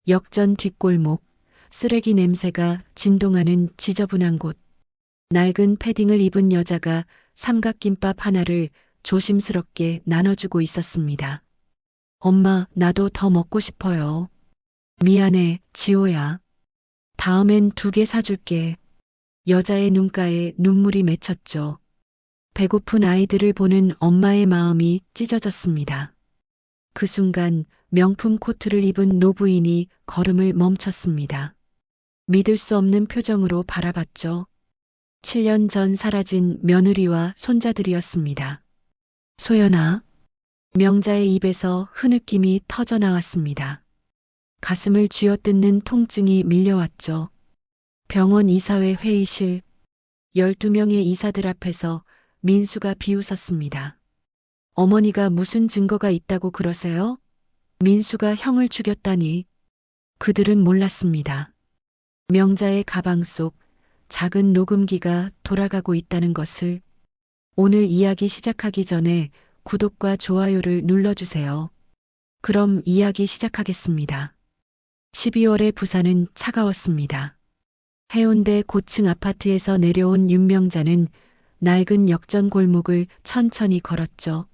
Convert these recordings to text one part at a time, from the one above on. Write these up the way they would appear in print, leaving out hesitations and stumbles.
역전 뒷골목, 쓰레기 냄새가 진동하는 지저분한 곳. 낡은 패딩을 입은 여자가 삼각김밥 하나를 조심스럽게 나눠주고 있었습니다. 엄마, 나도 더 먹고 싶어요. 미안해, 지호야. 다음엔 2개 사줄게. 여자의 눈가에 눈물이 맺혔죠. 배고픈 아이들을 보는 엄마의 마음이 찢어졌습니다. 그 순간 명품 코트를 입은 노부인이 걸음을 멈췄습니다. 믿을 수 없는 표정으로 바라봤죠. 7년 전 사라진 며느리와 손자들이었습니다. 소연아. 명자의 입에서 흐느낌이 터져 나왔습니다. 가슴을 쥐어뜯는 통증이 밀려왔죠. 병원 이사회 회의실. 12명의 이사들 앞에서 민수가 비웃었습니다. 어머니가 무슨 증거가 있다고 그러세요? 민수가 형을 죽였다니. 그들은 몰랐습니다. 명자의 가방 속 작은 녹음기가 돌아가고 있다는 것을. 오늘 이야기 시작하기 전에 구독과 좋아요를 눌러주세요. 그럼 이야기 시작하겠습니다. 12월의 부산은 차가웠습니다. 해운대 고층 아파트에서 내려온 윤명자는 낡은 역전 골목을 천천히 걸었죠.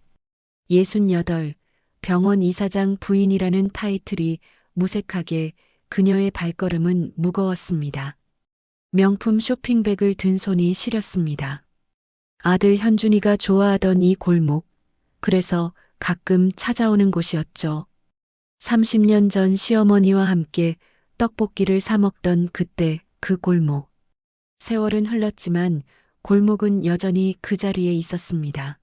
68, 병원 이사장 부인이라는 타이틀이 무색하게 그녀의 발걸음은 무거웠습니다. 명품 쇼핑백을 든 손이 시렸습니다. 아들 현준이가 좋아하던 이 골목, 그래서 가끔 찾아오는 곳이었죠. 30년 전 시어머니와 함께 떡볶이를 사 먹던 그때 그 골목. 세월은 흘렀지만 골목은 여전히 그 자리에 있었습니다.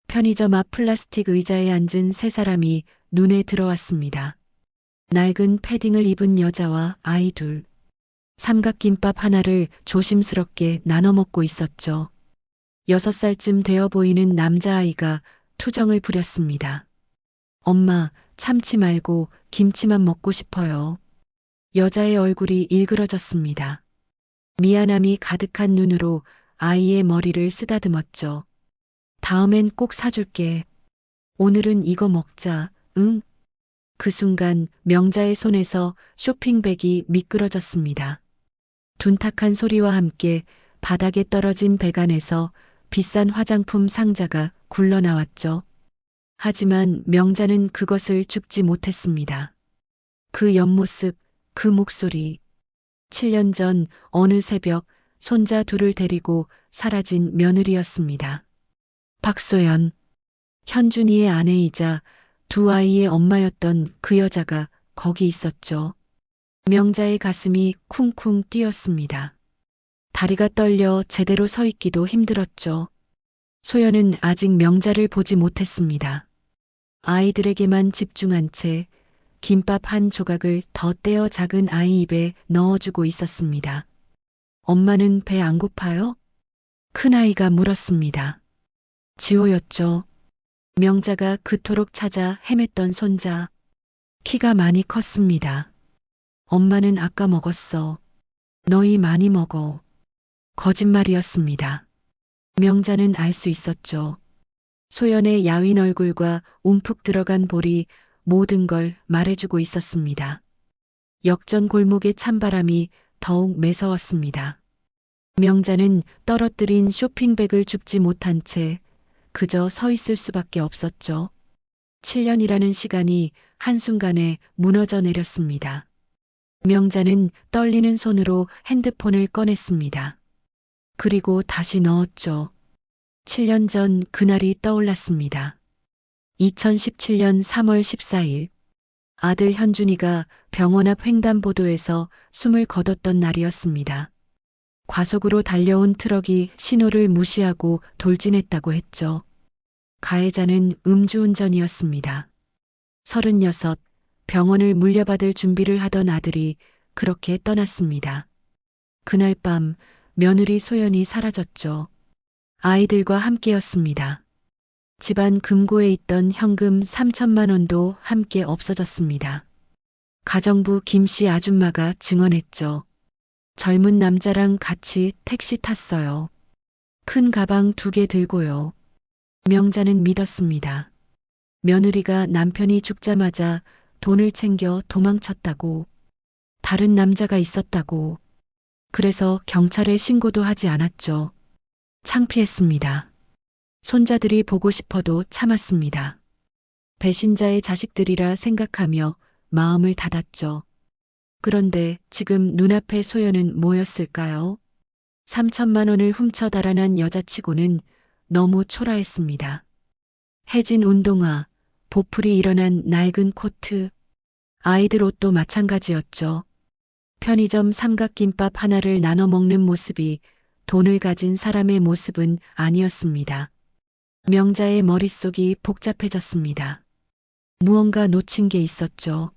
편의점 앞 플라스틱 의자에 앉은 3사람이 눈에 들어왔습니다. 낡은 패딩을 입은 여자와 아이 둘. 삼각김밥 하나를 조심스럽게 나눠 먹고 있었죠. 6살쯤 되어 보이는 남자아이가 투정을 부렸습니다. 엄마, 참치 말고 김치만 먹고 싶어요. 여자의 얼굴이 일그러졌습니다. 미안함이 가득한 눈으로 아이의 머리를 쓰다듬었죠. 다음엔 꼭 사줄게. 오늘은 이거 먹자, 응? 그 순간 명자의 손에서 쇼핑백이 미끄러졌습니다. 둔탁한 소리와 함께 바닥에 떨어진 배관에서 비싼 화장품 상자가 굴러나왔죠. 하지만 명자는 그것을 줍지 못했습니다. 그 옆모습, 그 목소리. 7년 전 어느 새벽 손자 둘을 데리고 사라진 며느리였습니다. 박소연, 현준이의 아내이자 2 아이의 엄마였던 그 여자가 거기 있었죠. 명자의 가슴이 쿵쿵 뛰었습니다. 다리가 떨려 제대로 서 있기도 힘들었죠. 소연은 아직 명자를 보지 못했습니다. 아이들에게만 집중한 채 김밥 한 조각을 더 떼어 작은 아이 입에 넣어주고 있었습니다. 엄마는 배 안 고파요? 큰아이가 물었습니다. 지호였죠. 명자가 그토록 찾아 헤맸던 손자. 키가 많이 컸습니다. 엄마는 아까 먹었어. 너희 많이 먹어. 거짓말이었습니다. 명자는 알 수 있었죠. 소연의 야윈 얼굴과 움푹 들어간 볼이 모든 걸 말해주고 있었습니다. 역전 골목의 찬바람이 더욱 매서웠습니다. 명자는 떨어뜨린 쇼핑백을 줍지 못한 채 그저 서 있을 수밖에 없었죠. 7년이라는 시간이 한순간에 무너져 내렸습니다. 명자는 떨리는 손으로 핸드폰을 꺼냈습니다. 그리고 다시 넣었죠. 7년 전 그날이 떠올랐습니다. 2017년 3월 14일. 아들 현준이가 병원 앞 횡단보도에서 숨을 거뒀던 날이었습니다. 과속으로 달려온 트럭이 신호를 무시하고 돌진했다고 했죠. 가해자는 음주운전이었습니다. 36, 병원을 물려받을 준비를 하던 아들이 그렇게 떠났습니다. 그날 밤 며느리 소연이 사라졌죠. 아이들과 함께였습니다. 집안 금고에 있던 현금 3천만 원도 함께 없어졌습니다. 가정부 김씨 아줌마가 증언했죠. 젊은 남자랑 같이 택시 탔어요. 큰 가방 2개 들고요. 명자는 믿었습니다. 며느리가 남편이 죽자마자 돈을 챙겨 도망쳤다고. 다른 남자가 있었다고. 그래서 경찰에 신고도 하지 않았죠. 창피했습니다. 손자들이 보고 싶어도 참았습니다. 배신자의 자식들이라 생각하며 마음을 닫았죠. 그런데 지금 눈앞의 소연은 뭐였을까요? 3천만 원을 훔쳐 달아난 여자치고는 너무 초라했습니다. 해진 운동화, 보풀이 일어난 낡은 코트, 아이들 옷도 마찬가지였죠. 편의점 삼각김밥 하나를 나눠 먹는 모습이 돈을 가진 사람의 모습은 아니었습니다. 명자의 머릿속이 복잡해졌습니다. 무언가 놓친 게 있었죠.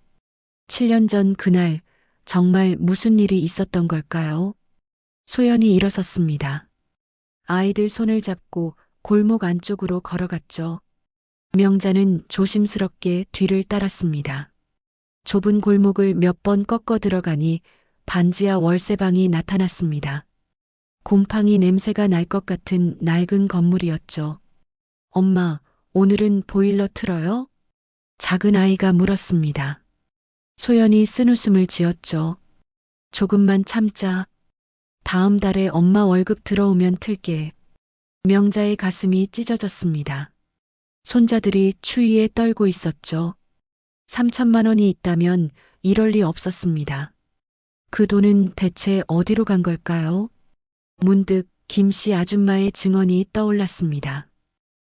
7년 전 그날 정말 무슨 일이 있었던 걸까요? 소연이 일어섰습니다. 아이들 손을 잡고 골목 안쪽으로 걸어갔죠. 명자는 조심스럽게 뒤를 따랐습니다. 좁은 골목을 몇 번 꺾어 들어가니 반지하 월세방이 나타났습니다. 곰팡이 냄새가 날 것 같은 낡은 건물이었죠. 엄마, 오늘은 보일러 틀어요? 작은 아이가 물었습니다. 소연이 쓴웃음을 지었죠. 조금만 참자. 다음 달에 엄마 월급 들어오면 틀게. 명자의 가슴이 찢어졌습니다. 손자들이 추위에 떨고 있었죠. 3천만 원이 있다면 이럴 리 없었습니다. 그 돈은 대체 어디로 간 걸까요? 문득 김씨 아줌마의 증언이 떠올랐습니다.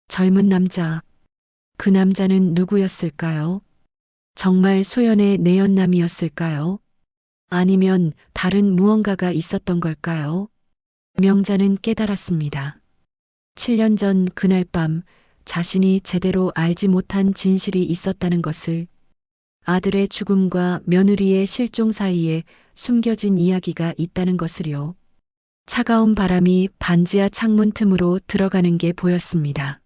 젊은 남자. 그 남자는 누구였을까요? 정말 소연의 내연남이었을까요? 아니면 다른 무언가가 있었던 걸까요? 명자는 깨달았습니다. 7년 전 그날 밤 자신이 제대로 알지 못한 진실이 있었다는 것을, 아들의 죽음과 며느리의 실종 사이에 숨겨진 이야기가 있다는 것을요. 차가운 바람이 반지하 창문 틈으로 들어가는 게 보였습니다.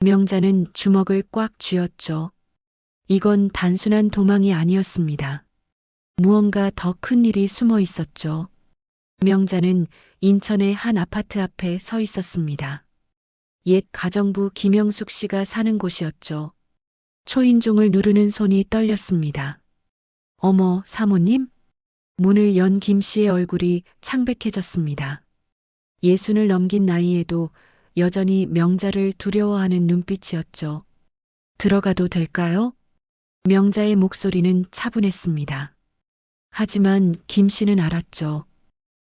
명자는 주먹을 꽉 쥐었죠. 이건 단순한 도망이 아니었습니다. 무언가 더 큰 일이 숨어 있었죠. 명자는 인천의 한 아파트 앞에 서 있었습니다. 옛 가정부 김영숙 씨가 사는 곳이었죠. 초인종을 누르는 손이 떨렸습니다. 어머, 사모님? 문을 연 김 씨의 얼굴이 창백해졌습니다. 예순을 넘긴 나이에도 여전히 명자를 두려워하는 눈빛이었죠. 들어가도 될까요? 명자의 목소리는 차분했습니다. 하지만 김 씨는 알았죠.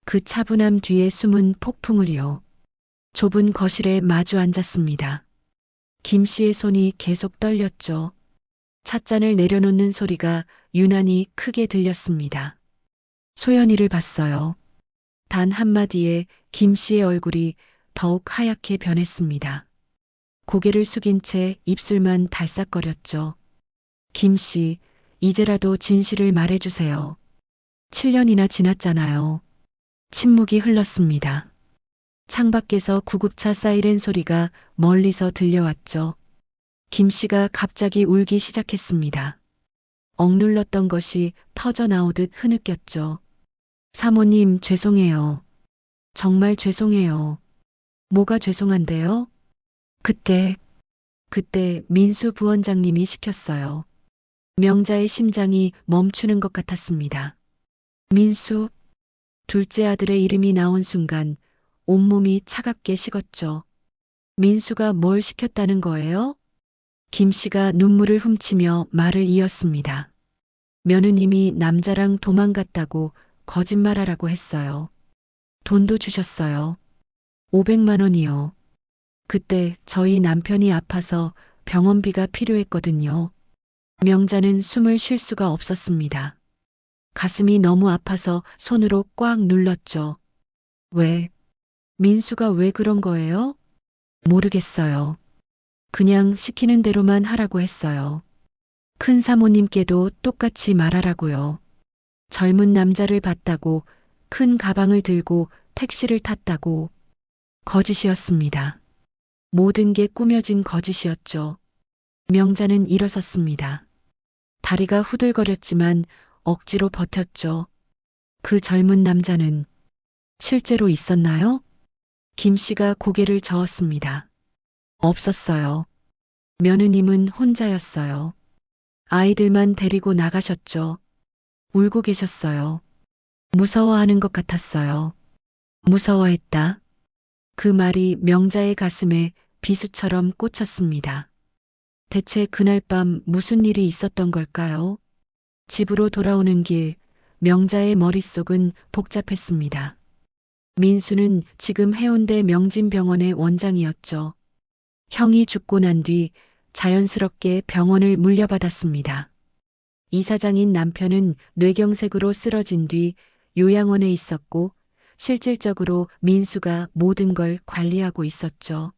그 차분함 뒤에 숨은 폭풍을요. 좁은 거실에 마주 앉았습니다. 김 씨의 손이 계속 떨렸죠. 찻잔을 내려놓는 소리가 유난히 크게 들렸습니다. 소연이를 봤어요. 단 한마디에 김 씨의 얼굴이 더욱 하얗게 변했습니다. 고개를 숙인 채 입술만 달싹거렸죠. 김 씨, 이제라도 진실을 말해주세요. 7년이나 지났잖아요. 침묵이 흘렀습니다. 창밖에서 구급차 사이렌 소리가 멀리서 들려왔죠. 김 씨가 갑자기 울기 시작했습니다. 억눌렀던 것이 터져 나오듯 흐느꼈죠. 사모님, 죄송해요. 정말 죄송해요. 뭐가 죄송한데요? 그때 민수 부원장님이 시켰어요. 명자의 심장이 멈추는 것 같았습니다. 민수, 둘째 아들의 이름이 나온 순간 온몸이 차갑게 식었죠. 민수가 뭘 시켰다는 거예요? 김 씨가 눈물을 훔치며 말을 이었습니다. 며느님이 남자랑 도망갔다고 거짓말하라고 했어요. 돈도 주셨어요. 500만 원이요. 그때 저희 남편이 아파서 병원비가 필요했거든요. 명자는 숨을 쉴 수가 없었습니다. 가슴이 너무 아파서 손으로 꽉 눌렀죠. 왜? 민수가 왜 그런 거예요? 모르겠어요. 그냥 시키는 대로만 하라고 했어요. 큰 사모님께도 똑같이 말하라고요. 젊은 남자를 봤다고, 큰 가방을 들고 택시를 탔다고. 거짓이었습니다. 모든 게 꾸며진 거짓이었죠. 명자는 일어섰습니다. 다리가 후들거렸지만 억지로 버텼죠. 그 젊은 남자는 실제로 있었나요? 김 씨가 고개를 저었습니다. 없었어요. 며느님은 혼자였어요. 아이들만 데리고 나가셨죠. 울고 계셨어요. 무서워하는 것 같았어요. 무서워했다. 그 말이 명자의 가슴에 비수처럼 꽂혔습니다. 대체 그날 밤 무슨 일이 있었던 걸까요? 집으로 돌아오는 길, 명자의 머릿속은 복잡했습니다. 민수는 지금 해운대 명진병원의 원장이었죠. 형이 죽고 난 뒤 자연스럽게 병원을 물려받았습니다. 이사장인 남편은 뇌경색으로 쓰러진 뒤 요양원에 있었고 실질적으로 민수가 모든 걸 관리하고 있었죠.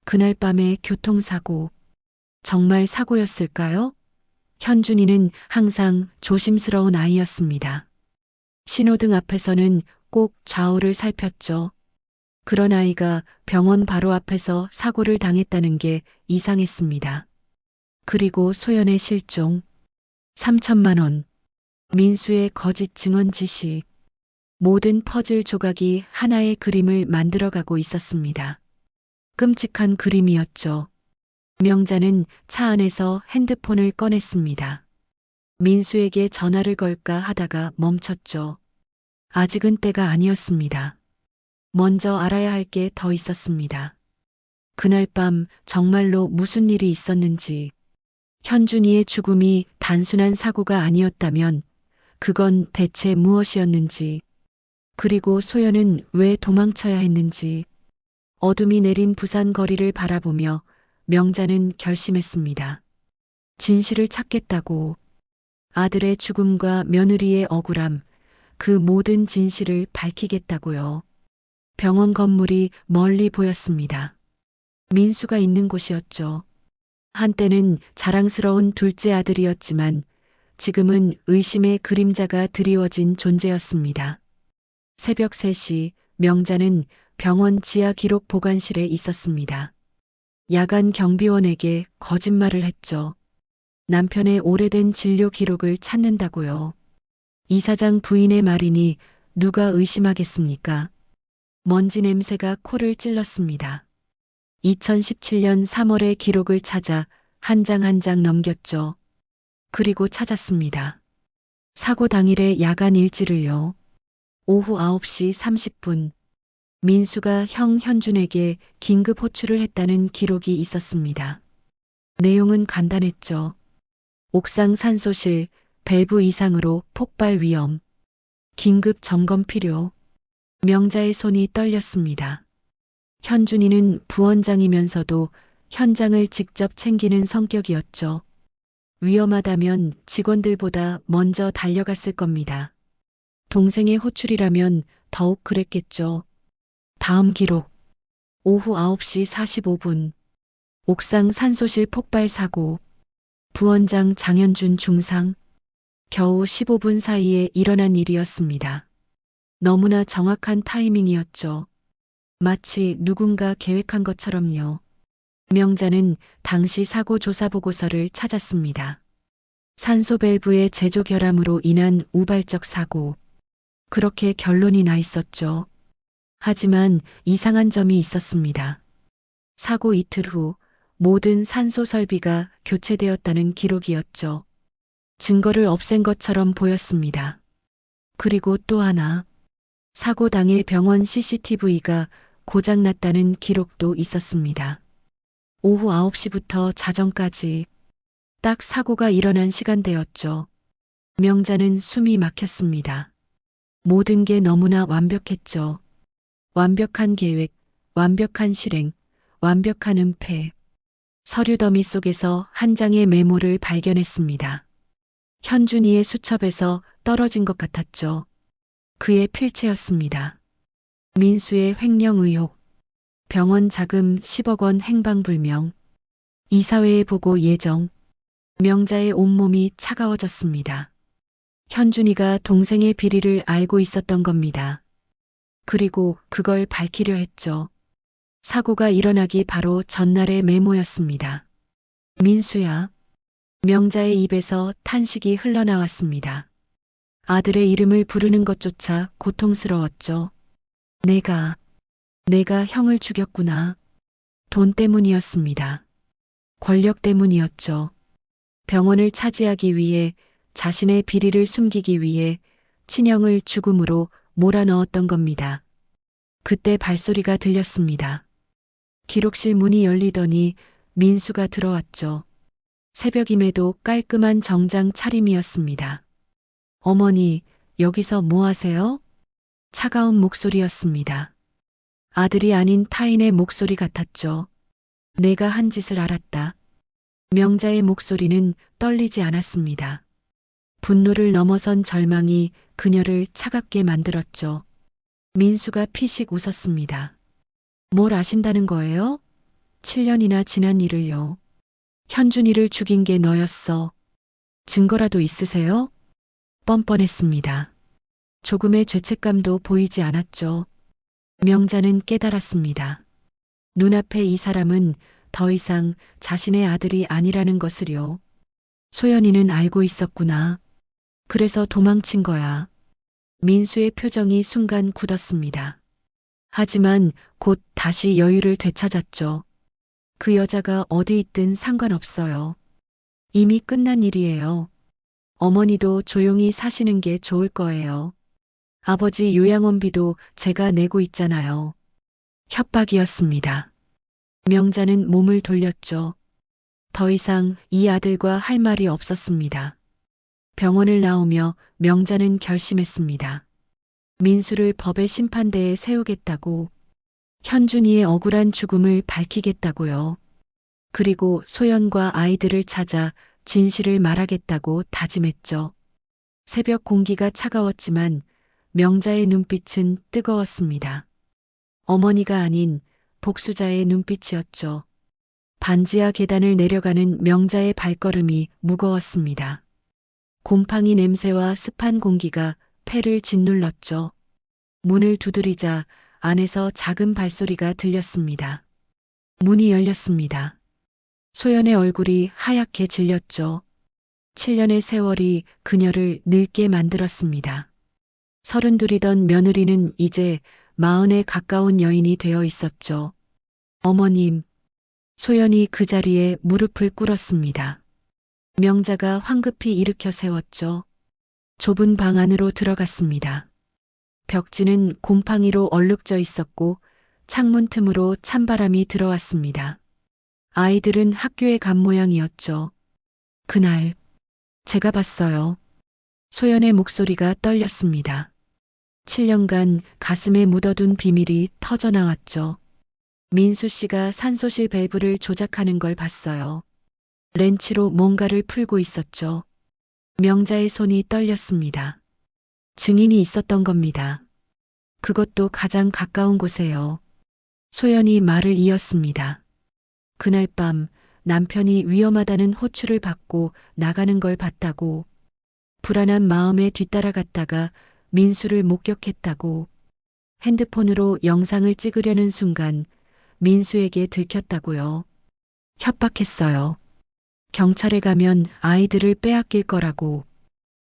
그날 밤의 교통사고, 정말 사고였을까요? 현준이는 항상 조심스러운 아이였습니다. 신호등 앞에서는 꼭 좌우를 살폈죠. 그런 아이가 병원 바로 앞에서 사고를 당했다는 게 이상했습니다. 그리고 소연의 실종, 3천만 원, 민수의 거짓 증언 지시, 모든 퍼즐 조각이 하나의 그림을 만들어가고 있었습니다. 끔찍한 그림이었죠. 명자는 차 안에서 핸드폰을 꺼냈습니다. 민수에게 전화를 걸까 하다가 멈췄죠. 아직은 때가 아니었습니다. 먼저 알아야 할 게 더 있었습니다. 그날 밤 정말로 무슨 일이 있었는지, 현준이의 죽음이 단순한 사고가 아니었다면 그건 대체 무엇이었는지, 그리고 소연은 왜 도망쳐야 했는지, 어둠이 내린 부산 거리를 바라보며 명자는 결심했습니다. 진실을 찾겠다고. 아들의 죽음과 며느리의 억울함, 그 모든 진실을 밝히겠다고요. 병원 건물이 멀리 보였습니다. 민수가 있는 곳이었죠. 한때는 자랑스러운 둘째 아들이었지만 지금은 의심의 그림자가 드리워진 존재였습니다. 새벽 3시 명자는 병원 지하 기록 보관실에 있었습니다. 야간 경비원에게 거짓말을 했죠. 남편의 오래된 진료 기록을 찾는다고요. 이사장 부인의 말이니 누가 의심하겠습니까? 먼지 냄새가 코를 찔렀습니다. 2017년 3월의 기록을 찾아 한 장 한 장 넘겼죠. 그리고 찾았습니다. 사고 당일의 야간 일지를요. 오후 9시 30분. 민수가 형 현준에게 긴급 호출을 했다는 기록이 있었습니다. 내용은 간단했죠. 옥상 산소실, 밸브 이상으로 폭발 위험. 긴급 점검 필요. 명자의 손이 떨렸습니다. 현준이는 부원장이면서도 현장을 직접 챙기는 성격이었죠. 위험하다면 직원들보다 먼저 달려갔을 겁니다. 동생의 호출이라면 더욱 그랬겠죠. 다음 기록. 오후 9시 45분. 옥상 산소실 폭발 사고. 부원장 장현준 중상. 겨우 15분 사이에 일어난 일이었습니다. 너무나 정확한 타이밍이었죠. 마치 누군가 계획한 것처럼요. 명자는 당시 사고 조사 보고서를 찾았습니다. 산소 밸브의 제조 결함으로 인한 우발적 사고. 그렇게 결론이 나 있었죠. 하지만 이상한 점이 있었습니다. 사고 이틀 후 모든 산소 설비가 교체되었다는 기록이었죠. 증거를 없앤 것처럼 보였습니다. 그리고 또 하나, 사고 당일 병원 CCTV가 고장났다는 기록도 있었습니다. 오후 9시부터 자정까지 딱 사고가 일어난 시간대였죠. 명자는 숨이 막혔습니다. 모든 게 너무나 완벽했죠. 완벽한 계획, 완벽한 실행, 완벽한 은폐. 서류 더미 속에서 한 장의 메모를 발견했습니다. 현준이의 수첩에서 떨어진 것 같았죠. 그의 필체였습니다. 민수의 횡령 의혹, 병원 자금 10억 원 행방불명, 이사회에 보고 예정. 명자의 온몸이 차가워졌습니다. 현준이가 동생의 비리를 알고 있었던 겁니다. 그리고 그걸 밝히려 했죠. 사고가 일어나기 바로 전날의 메모였습니다. 민수야. 명자의 입에서 탄식이 흘러나왔습니다. 아들의 이름을 부르는 것조차 고통스러웠죠. 내가 형을 죽였구나. 돈 때문이었습니다. 권력 때문이었죠. 병원을 차지하기 위해 자신의 비리를 숨기기 위해 친형을 죽음으로 몰아넣었던 겁니다. 그때 발소리가 들렸습니다. 기록실 문이 열리더니 민수가 들어왔죠. 새벽임에도 깔끔한 정장 차림이었습니다. 어머니, 여기서 뭐 하세요? 차가운 목소리였습니다. 아들이 아닌 타인의 목소리 같았죠. 내가 한 짓을 알았다. 명자의 목소리는 떨리지 않았습니다. 분노를 넘어선 절망이 그녀를 차갑게 만들었죠. 민수가 피식 웃었습니다. 뭘 아신다는 거예요? 7년이나 지난 일을요. 현준이를 죽인 게 너였어. 증거라도 있으세요? 뻔뻔했습니다. 조금의 죄책감도 보이지 않았죠. 명자는 깨달았습니다. 눈앞에 이 사람은 더 이상 자신의 아들이 아니라는 것을요. 소연이는 알고 있었구나. 그래서 도망친 거야. 민수의 표정이 순간 굳었습니다. 하지만 곧 다시 여유를 되찾았죠. 그 여자가 어디 있든 상관없어요. 이미 끝난 일이에요. 어머니도 조용히 사시는 게 좋을 거예요. 아버지 요양원비도 제가 내고 있잖아요. 협박이었습니다. 명자는 몸을 돌렸죠. 더 이상 이 아들과 할 말이 없었습니다. 병원을 나오며 명자는 결심했습니다. 민수를 법의 심판대에 세우겠다고, 현준이의 억울한 죽음을 밝히겠다고요. 그리고 소연과 아이들을 찾아 진실을 말하겠다고 다짐했죠. 새벽 공기가 차가웠지만 명자의 눈빛은 뜨거웠습니다. 어머니가 아닌 복수자의 눈빛이었죠. 반지하 계단을 내려가는 명자의 발걸음이 무거웠습니다. 곰팡이 냄새와 습한 공기가 폐를 짓눌렀죠. 문을 두드리자 안에서 작은 발소리가 들렸습니다. 문이 열렸습니다. 소연의 얼굴이 하얗게 질렸죠. 7년의 세월이 그녀를 늙게 만들었습니다. 32이던 며느리는 이제 40에 가까운 여인이 되어 있었죠. 어머님, 소연이 그 자리에 무릎을 꿇었습니다. 명자가 황급히 일으켜 세웠죠. 좁은 방 안으로 들어갔습니다. 벽지는 곰팡이로 얼룩져 있었고 창문 틈으로 찬바람이 들어왔습니다. 아이들은 학교에 간 모양이었죠. 그날 제가 봤어요. 소연의 목소리가 떨렸습니다. 7년간 가슴에 묻어둔 비밀이 터져나왔죠. 민수 씨가 산소실 밸브를 조작하는 걸 봤어요. 렌치로 뭔가를 풀고 있었죠. 명자의 손이 떨렸습니다. 증인이 있었던 겁니다. 그것도 가장 가까운 곳에요. 소연이 말을 이었습니다. 그날 밤 남편이 위험하다는 호출을 받고 나가는 걸 봤다고, 불안한 마음에 뒤따라갔다가 민수를 목격했다고, 핸드폰으로 영상을 찍으려는 순간 민수에게 들켰다고요. 협박했어요. 경찰에 가면 아이들을 빼앗길 거라고,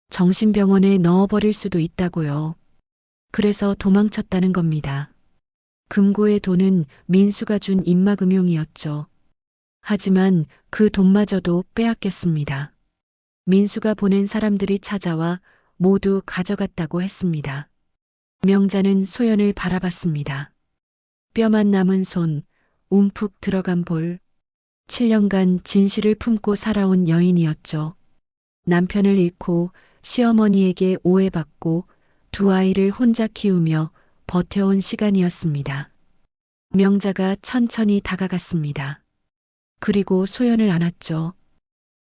정신병원에 넣어버릴 수도 있다고요. 그래서 도망쳤다는 겁니다. 금고의 돈은 민수가 준 입막음용이었죠. 하지만 그 돈마저도 빼앗겼습니다. 민수가 보낸 사람들이 찾아와 모두 가져갔다고 했습니다. 명자는 소연을 바라봤습니다. 뼈만 남은 손, 움푹 들어간 볼. 7년간 진실을 품고 살아온 여인이었죠. 남편을 잃고 시어머니에게 오해받고 두 아이를 혼자 키우며 버텨온 시간이었습니다. 명자가 천천히 다가갔습니다. 그리고 소연을 안았죠.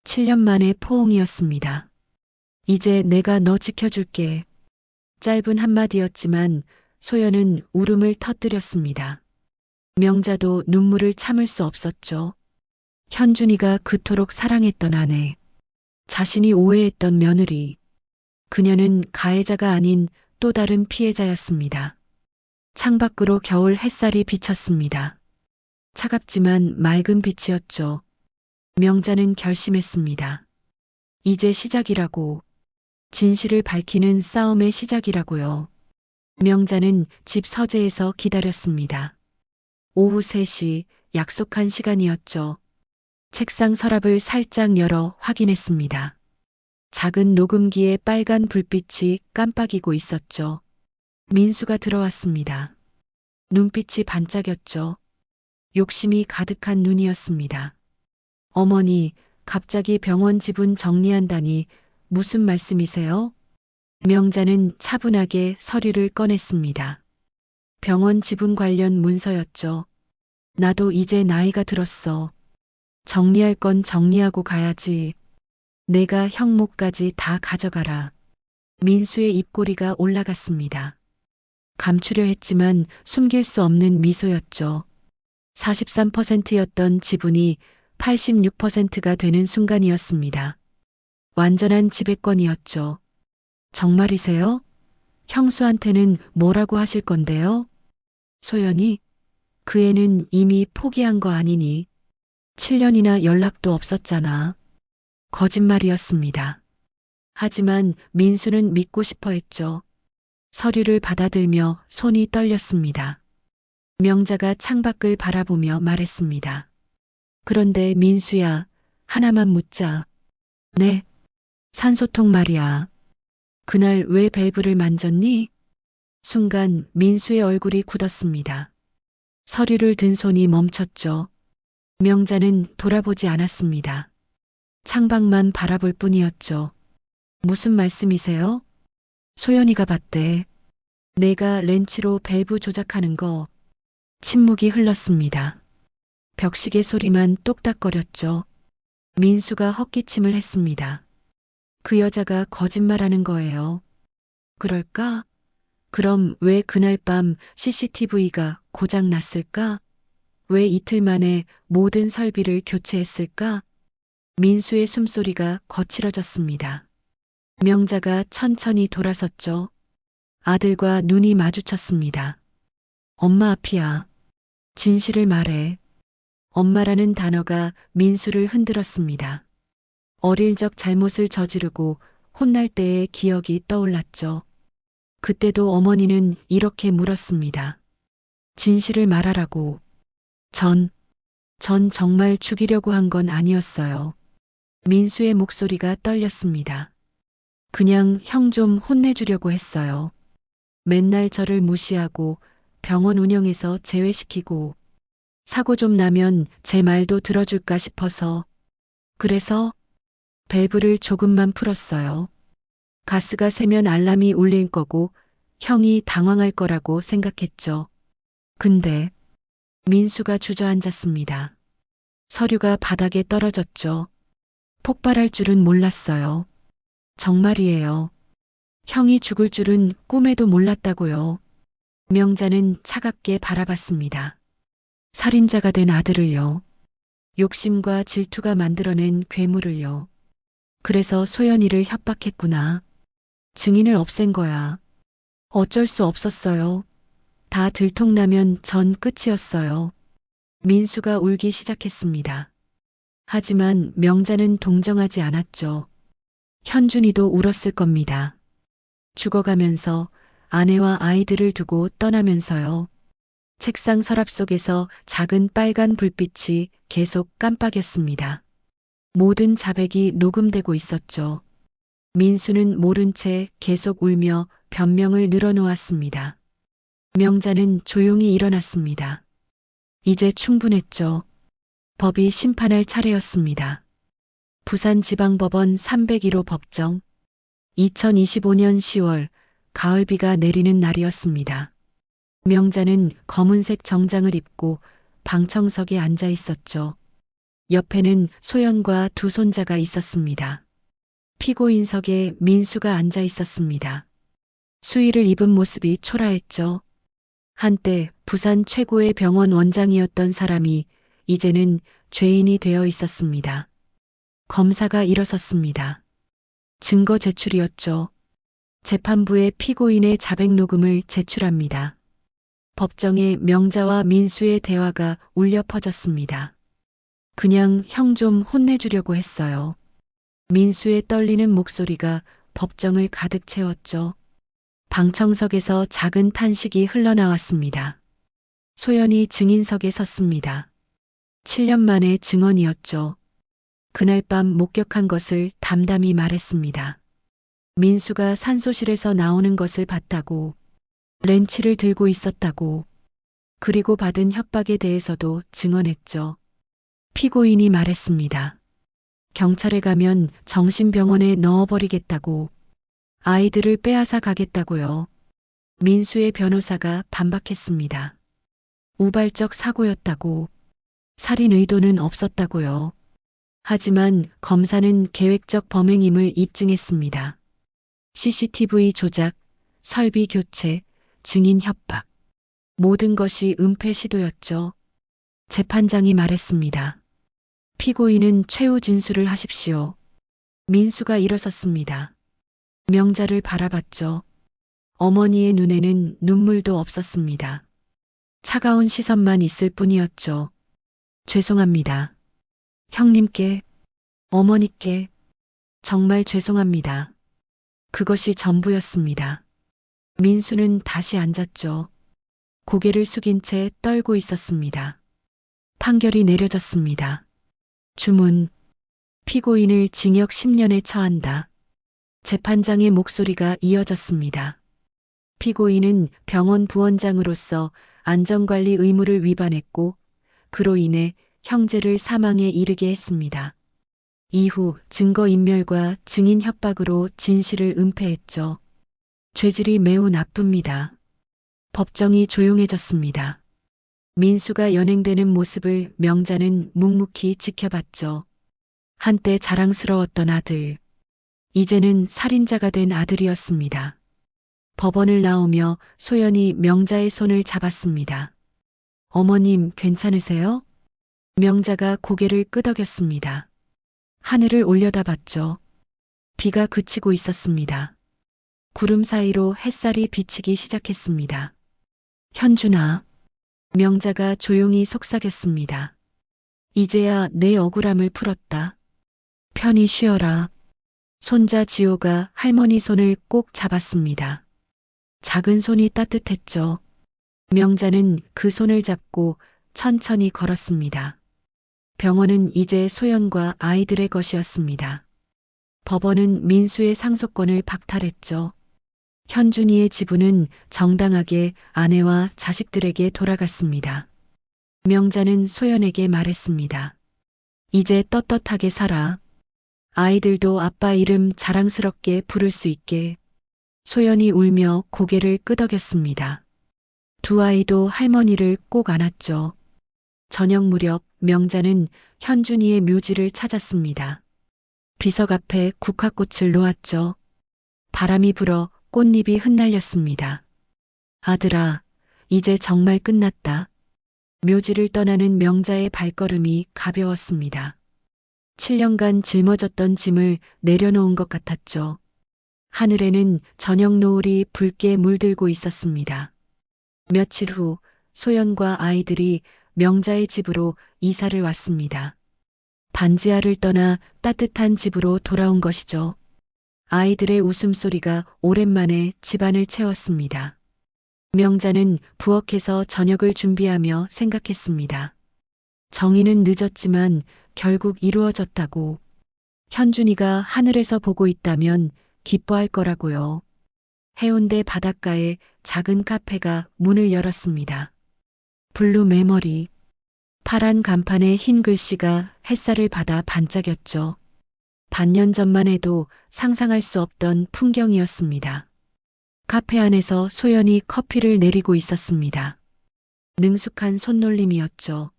7년 만의 포옹이었습니다. 이제 내가 너 지켜줄게. 짧은 한마디였지만 소연은 울음을 터뜨렸습니다. 명자도 눈물을 참을 수 없었죠. 현준이가 그토록 사랑했던 아내, 자신이 오해했던 며느리, 그녀는 가해자가 아닌 또 다른 피해자였습니다. 창밖으로 겨울 햇살이 비쳤습니다. 차갑지만 맑은 빛이었죠. 명자는 결심했습니다. 이제 시작이라고, 진실을 밝히는 싸움의 시작이라고요. 명자는 집 서재에서 기다렸습니다. 오후 3시 약속한 시간이었죠. 책상 서랍을 살짝 열어 확인했습니다. 작은 녹음기에 빨간 불빛이 깜빡이고 있었죠. 민수가 들어왔습니다. 눈빛이 반짝였죠. 욕심이 가득한 눈이었습니다. 어머니, 갑자기 병원 지분 정리한다니 무슨 말씀이세요? 명자는 차분하게 서류를 꺼냈습니다. 병원 지분 관련 문서였죠. 나도 이제 나이가 들었어. 정리할 건 정리하고 가야지. 내가 형 몫까지 다 가져가라. 민수의 입꼬리가 올라갔습니다. 감추려 했지만 숨길 수 없는 미소였죠. 43%였던 지분이 86%가 되는 순간이었습니다. 완전한 지배권이었죠. 정말이세요? 형수한테는 뭐라고 하실 건데요? 소연이, 그 애는 이미 포기한 거 아니니? 7년이나 연락도 없었잖아. 거짓말이었습니다. 하지만 민수는 믿고 싶어 했죠. 서류를 받아들며 손이 떨렸습니다. 명자가 창밖을 바라보며 말했습니다. 그런데 민수야, 하나만 묻자. 네. 산소통 말이야. 그날 왜 밸브를 만졌니? 순간 민수의 얼굴이 굳었습니다. 서류를 든 손이 멈췄죠. 명자는 돌아보지 않았습니다. 창밖만 바라볼 뿐이었죠. 무슨 말씀이세요? 소연이가 봤대. 내가 렌치로 밸브 조작하는 거. 침묵이 흘렀습니다. 벽시계 소리만 똑딱거렸죠. 민수가 헛기침을 했습니다. 그 여자가 거짓말하는 거예요. 그럴까? 그럼 왜 그날 밤 CCTV가 고장 났을까? 왜 이틀 만에 모든 설비를 교체했을까? 민수의 숨소리가 거칠어졌습니다. 명자가 천천히 돌아섰죠. 아들과 눈이 마주쳤습니다. 엄마 앞이야. 진실을 말해. 엄마라는 단어가 민수를 흔들었습니다. 어릴 적 잘못을 저지르고 혼날 때의 기억이 떠올랐죠. 그때도 어머니는 이렇게 물었습니다. 진실을 말하라고. 전 정말 죽이려고 한 건 아니었어요. 민수의 목소리가 떨렸습니다. 그냥 형 좀 혼내주려고 했어요. 맨날 저를 무시하고 병원 운영에서 제외시키고 사고 좀 나면 제 말도 들어줄까 싶어서 그래서 밸브를 조금만 풀었어요. 가스가 새면 알람이 울릴 거고 형이 당황할 거라고 생각했죠. 근데 민수가 주저앉았습니다. 서류가 바닥에 떨어졌죠. 폭발할 줄은 몰랐어요. 정말이에요. 형이 죽을 줄은 꿈에도 몰랐다고요. 명자는 차갑게 바라봤습니다. 살인자가 된 아들을요. 욕심과 질투가 만들어낸 괴물을요. 그래서 소연이를 협박했구나. 증인을 없앤 거야. 어쩔 수 없었어요. 다 들통나면 전 끝이었어요. 민수가 울기 시작했습니다. 하지만 명자는 동정하지 않았죠. 현준이도 울었을 겁니다. 죽어가면서 아내와 아이들을 두고 떠나면서요. 책상 서랍 속에서 작은 빨간 불빛이 계속 깜빡였습니다. 모든 자백이 녹음되고 있었죠. 민수는 모른 채 계속 울며 변명을 늘어놓았습니다. 명자는 조용히 일어났습니다. 이제 충분했죠. 법이 심판할 차례였습니다. 부산지방법원 301호 법정. 2025년 10월 가을비가 내리는 날이었습니다. 명자는 검은색 정장을 입고 방청석에 앉아 있었죠. 옆에는 소연과 두 손자가 있었습니다. 피고인석에 민수가 앉아 있었습니다. 수의를 입은 모습이 초라했죠. 한때 부산 최고의 병원 원장이었던 사람이 이제는 죄인이 되어 있었습니다. 검사가 일어섰습니다. 증거 제출이었죠. 재판부에 피고인의 자백 녹음을 제출합니다. 법정에 명자와 민수의 대화가 울려 퍼졌습니다. 그냥 형 좀 혼내주려고 했어요. 민수의 떨리는 목소리가 법정을 가득 채웠죠. 방청석에서 작은 탄식이 흘러나왔습니다. 소연이 증인석에 섰습니다. 7년 만의 증언이었죠. 그날 밤 목격한 것을 담담히 말했습니다. 민수가 산소실에서 나오는 것을 봤다고, 렌치를 들고 있었다고, 그리고 받은 협박에 대해서도 증언했죠. 피고인이 말했습니다. 경찰에 가면 정신병원에 넣어버리겠다고, 아이들을 빼앗아 가겠다고요. 민수의 변호사가 반박했습니다. 우발적 사고였다고, 살인 의도는 없었다고요. 하지만 검사는 계획적 범행임을 입증했습니다. CCTV 조작, 설비 교체, 증인 협박. 모든 것이 은폐 시도였죠. 재판장이 말했습니다. 피고인은 최후 진술을 하십시오. 민수가 일어섰습니다. 명자를 바라봤죠. 어머니의 눈에는 눈물도 없었습니다. 차가운 시선만 있을 뿐이었죠. 죄송합니다. 형님께, 어머니께, 정말 죄송합니다. 그것이 전부였습니다. 민수는 다시 앉았죠. 고개를 숙인 채 떨고 있었습니다. 판결이 내려졌습니다. 주문, 피고인을 징역 10년에 처한다. 재판장의 목소리가 이어졌습니다. 피고인은 병원 부원장으로서 안전관리 의무를 위반했고, 그로 인해 형제를 사망에 이르게 했습니다. 이후 증거인멸과 증인 협박으로 진실을 은폐했죠. 죄질이 매우 나쁩니다. 법정이 조용해졌습니다. 민수가 연행되는 모습을 명자는 묵묵히 지켜봤죠. 한때 자랑스러웠던 아들. 이제는 살인자가 된 아들이었습니다. 법원을 나오며 소연이 명자의 손을 잡았습니다. 어머님, 괜찮으세요? 명자가 고개를 끄덕였습니다. 하늘을 올려다봤죠. 비가 그치고 있었습니다. 구름 사이로 햇살이 비치기 시작했습니다. 현준아. 명자가 조용히 속삭였습니다. 이제야 내 억울함을 풀었다. 편히 쉬어라. 손자 지호가 할머니 손을 꼭 잡았습니다. 작은 손이 따뜻했죠. 명자는 그 손을 잡고 천천히 걸었습니다. 병원은 이제 소연과 아이들의 것이었습니다. 법원은 민수의 상속권을 박탈했죠. 현준이의 지분은 정당하게 아내와 자식들에게 돌아갔습니다. 명자는 소연에게 말했습니다. 이제 떳떳하게 살아. 아이들도 아빠 이름 자랑스럽게 부를 수 있게. 소연이 울며 고개를 끄덕였습니다. 두 아이도 할머니를 꼭 안았죠. 저녁 무렵 명자는 현준이의 묘지를 찾았습니다. 비석 앞에 국화꽃을 놓았죠. 바람이 불어 꽃잎이 흩날렸습니다. 아들아, 이제 정말 끝났다. 묘지를 떠나는 명자의 발걸음이 가벼웠습니다. 7년간 짊어졌던 짐을 내려놓은 것 같았죠. 하늘에는 저녁 노을이 붉게 물들고 있었습니다. 며칠 후 소연과 아이들이 명자의 집으로 이사를 왔습니다. 반지하를 떠나 따뜻한 집으로 돌아온 것이죠. 아이들의 웃음소리가 오랜만에 집안을 채웠습니다. 명자는 부엌에서 저녁을 준비하며 생각했습니다. 정의는 늦었지만 결국 이루어졌다고. 현준이가 하늘에서 보고 있다면 기뻐할 거라고요. 해운대 바닷가에 작은 카페가 문을 열었습니다. 블루 메모리. 파란 간판에 흰 글씨가 햇살을 받아 반짝였죠. 반년 전만 해도 상상할 수 없던 풍경이었습니다. 카페 안에서 소연이 커피를 내리고 있었습니다. 능숙한 손놀림이었죠.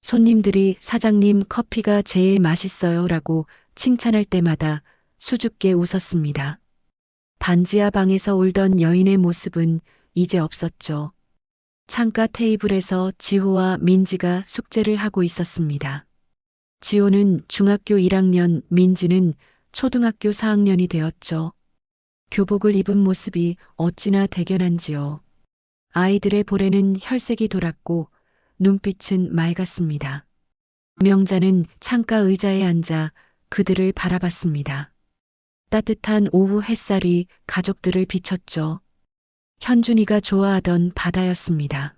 손님들이 사장님 커피가 제일 맛있어요 라고 칭찬할 때마다 수줍게 웃었습니다. 반지하 방에서 울던 여인의 모습은 이제 없었죠. 창가 테이블에서 지호와 민지가 숙제를 하고 있었습니다. 지호는 중학교 1학년, 민지는 초등학교 4학년이 되었죠. 교복을 입은 모습이 어찌나 대견한지요. 아이들의 볼에는 혈색이 돌았고 눈빛은 맑았습니다. 명자는 창가 의자에 앉아 그들을 바라봤습니다. 따뜻한 오후 햇살이 가족들을 비췄죠. 현준이가 좋아하던 바다였습니다.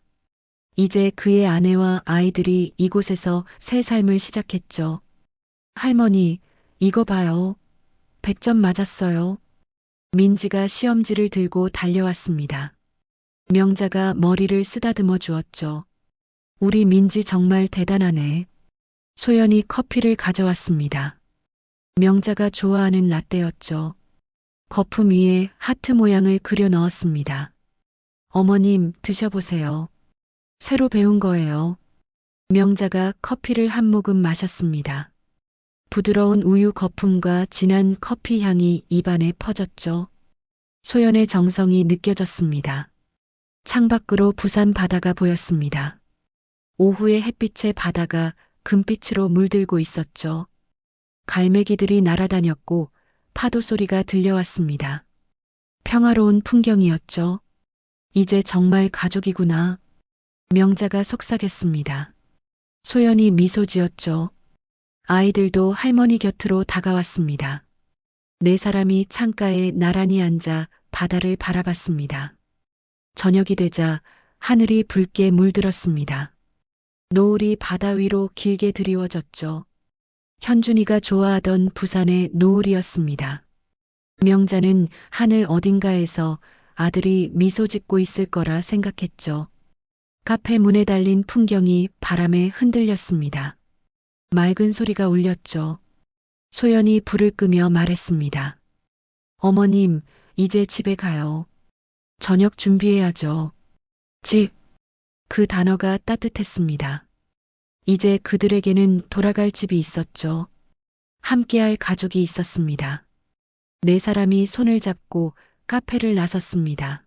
이제 그의 아내와 아이들이 이곳에서 새 삶을 시작했죠. 할머니, 이거 봐요. 100점 맞았어요. 민지가 시험지를 들고 달려왔습니다. 명자가 머리를 쓰다듬어 주었죠. 우리 민지 정말 대단하네. 소연이 커피를 가져왔습니다. 명자가 좋아하는 라떼였죠. 거품 위에 하트 모양을 그려 넣었습니다. 어머님, 드셔보세요. 새로 배운 거예요. 명자가 커피를 한 모금 마셨습니다. 부드러운 우유 거품과 진한 커피 향이 입안에 퍼졌죠. 소연의 정성이 느껴졌습니다. 창밖으로 부산 바다가 보였습니다. 오후의 햇빛에 바다가 금빛으로 물들고 있었죠. 갈매기들이 날아다녔고 파도 소리가 들려왔습니다. 평화로운 풍경이었죠. 이제 정말 가족이구나. 명자가 속삭였습니다. 소연이 미소 지었죠. 아이들도 할머니 곁으로 다가왔습니다. 네 사람이 창가에 나란히 앉아 바다를 바라봤습니다. 저녁이 되자 하늘이 붉게 물들었습니다. 노을이 바다 위로 길게 드리워졌죠. 현준이가 좋아하던 부산의 노을이었습니다. 명자는 하늘 어딘가에서 아들이 미소 짓고 있을 거라 생각했죠. 카페 문에 달린 풍경이 바람에 흔들렸습니다. 맑은 소리가 울렸죠. 소연이 불을 끄며 말했습니다. 어머님, 이제 집에 가요. 저녁 준비해야죠. 집. 그 단어가 따뜻했습니다. 이제 그들에게는 돌아갈 집이 있었죠. 함께할 가족이 있었습니다. 네 사람이 손을 잡고 카페를 나섰습니다.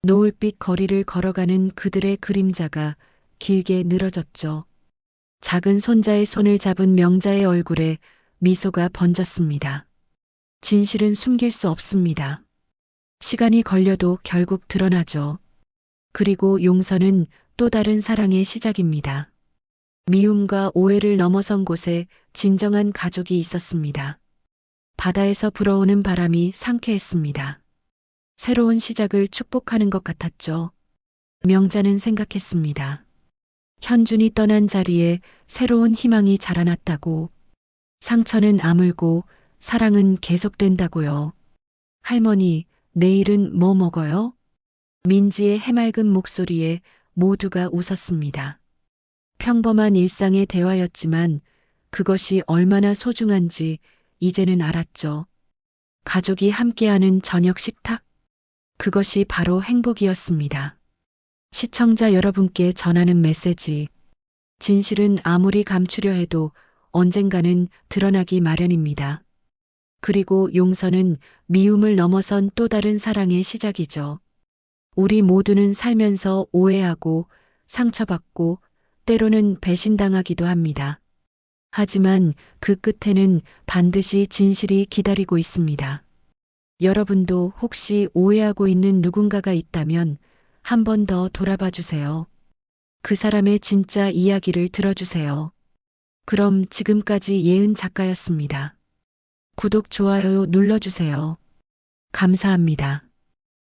노을빛 거리를 걸어가는 그들의 그림자가 길게 늘어졌죠. 작은 손자의 손을 잡은 명자의 얼굴에 미소가 번졌습니다. 진실은 숨길 수 없습니다. 시간이 걸려도 결국 드러나죠. 그리고 용서는 또 다른 사랑의 시작입니다. 미움과 오해를 넘어선 곳에 진정한 가족이 있었습니다. 바다에서 불어오는 바람이 상쾌했습니다. 새로운 시작을 축복하는 것 같았죠. 명자는 생각했습니다. 현준이 떠난 자리에 새로운 희망이 자라났다고. 상처는 아물고 사랑은 계속된다고요. 할머니, 내일은 뭐 먹어요? 민지의 해맑은 목소리에 모두가 웃었습니다. 평범한 일상의 대화였지만 그것이 얼마나 소중한지 이제는 알았죠. 가족이 함께하는 저녁 식탁? 그것이 바로 행복이었습니다. 시청자 여러분께 전하는 메시지. 진실은 아무리 감추려 해도 언젠가는 드러나기 마련입니다. 그리고 용서는 미움을 넘어선 또 다른 사랑의 시작이죠. 우리 모두는 살면서 오해하고 상처받고 때로는 배신당하기도 합니다. 하지만 그 끝에는 반드시 진실이 기다리고 있습니다. 여러분도 혹시 오해하고 있는 누군가가 있다면 한 번 더 돌아봐 주세요. 그 사람의 진짜 이야기를 들어주세요. 그럼 지금까지 예은 작가였습니다. 구독, 좋아요 눌러주세요. 감사합니다.